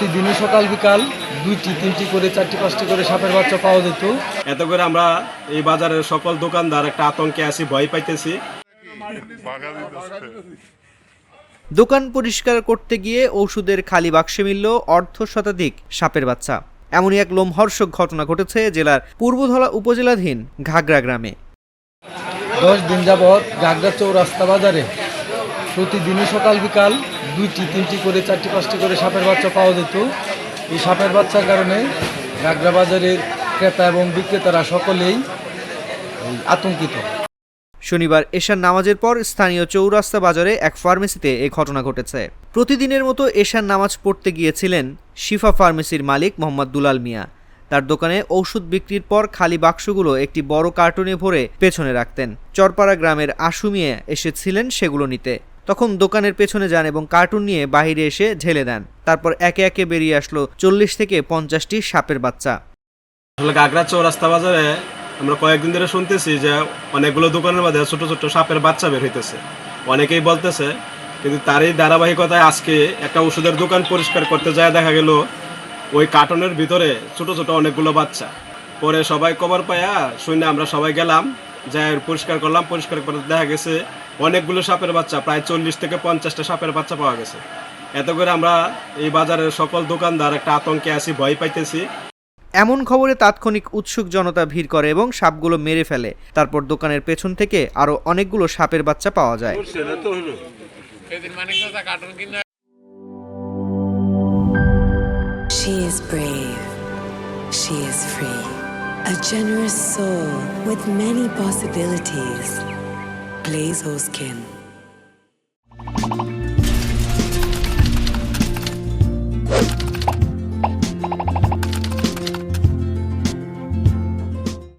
প্রতিদিনই সকাল বিকাল 2টি 3টি করে 4টি 5টি করে সাপের বাচ্চা পাওয়া যেত। এতে করে আমরা এই বাজারের সকল দোকানদার একটা আতঙ্কে আছি, ভয় পাইতেছি। দোকান পরিষ্কার করতে গিয়ে ওষুধের খালি বাক্সে মিলল অর্ধ শতাধিক সাপের বাচ্চা। এমনই এক লোমহর্ষক ঘটনা ঘটেছে জেলার পূর্বধলা উপজেলাধীন ঘাগড়া গ্রামে। 10 দিন যাবৎ ঘাগড়া চৌরাস্তা বাজারে প্রতিদিনই সকাল বিকাল 2টি 3টি করে 4টি 5টি করে সাপের বাচ্চা পাওয়া যেত। এই সাপের বাচ্চার কারণে ঘাগড়া বাজারের ক্রেতা এবং বিক্রেতারা সকলেই আতঙ্কিত। শনিবার এশার নামাজের পর স্থানীয় চৌরাস্তা বাজারে এক ফার্মেসিতে এ ঘটনা ঘটেছে। প্রতিদিনের মতো এশার নামাজ পড়তে গিয়েছিলেন শিফা ফার্মেসির মালিক মোহাম্মদ দুলাল মিয়া। তার দোকানে ঔষধ বিক্রির পর খালি বাক্সগুলো একটি বড় কার্টুনে ভরে পেছনে রাখতেন। চরপাড়া গ্রামের আশু মিয়া এসেছিলেন সেগুলো নিতে। তখন দোকানের পেছনে যান এবং কার্টুন নিয়ে বাইরে এসে ঢেলে দেন। তারপর একে একে বেরিয়ে আসলো 40 থেকে 50টি সাপের বাচ্চা। ঘাগড়া চৌরাস্তা বাজারে আমরা কয়েকদিন ধরে শুনতেছি যে অনেকগুলো দোকানের মধ্যে ছোট ছোট সাপের বাচ্চা বের হইতেছে, অনেকেই বলতেছে। কিন্তু তারই ধারাবাহিকতায় আজকে একটা ওষুধের দোকান পরিষ্কার করতে যায় দেখা গেল ওই কার্টনের ভিতরে ছোট ছোট অনেকগুলো বাচ্চা। পরে সবাই খবর পায়া শুনে আমরা সবাই গেলাম, যাই পরিষ্কার করলাম। পরিষ্কার করে দেখা গেছে অনেকগুলো সাপের বাচ্চা, প্রায় 40 থেকে 50টা সাপের বাচ্চা পাওয়া গেছে। এতে করে আমরা এই বাজারের সকল দোকানদার একটা আতঙ্কে আছি, ভয় পাইতেছি। এমন খবরে তাৎক্ষণিক উৎসুক জনতা ভিড় করে এবং সাপগুলো মেরে ফেলে। তারপর দোকানের পেছন থেকে আরো অনেকগুলো সাপের বাচ্চা পাওয়া যায়। She is brave. She is free. A generous soul with many possibilities. Blaze Skin.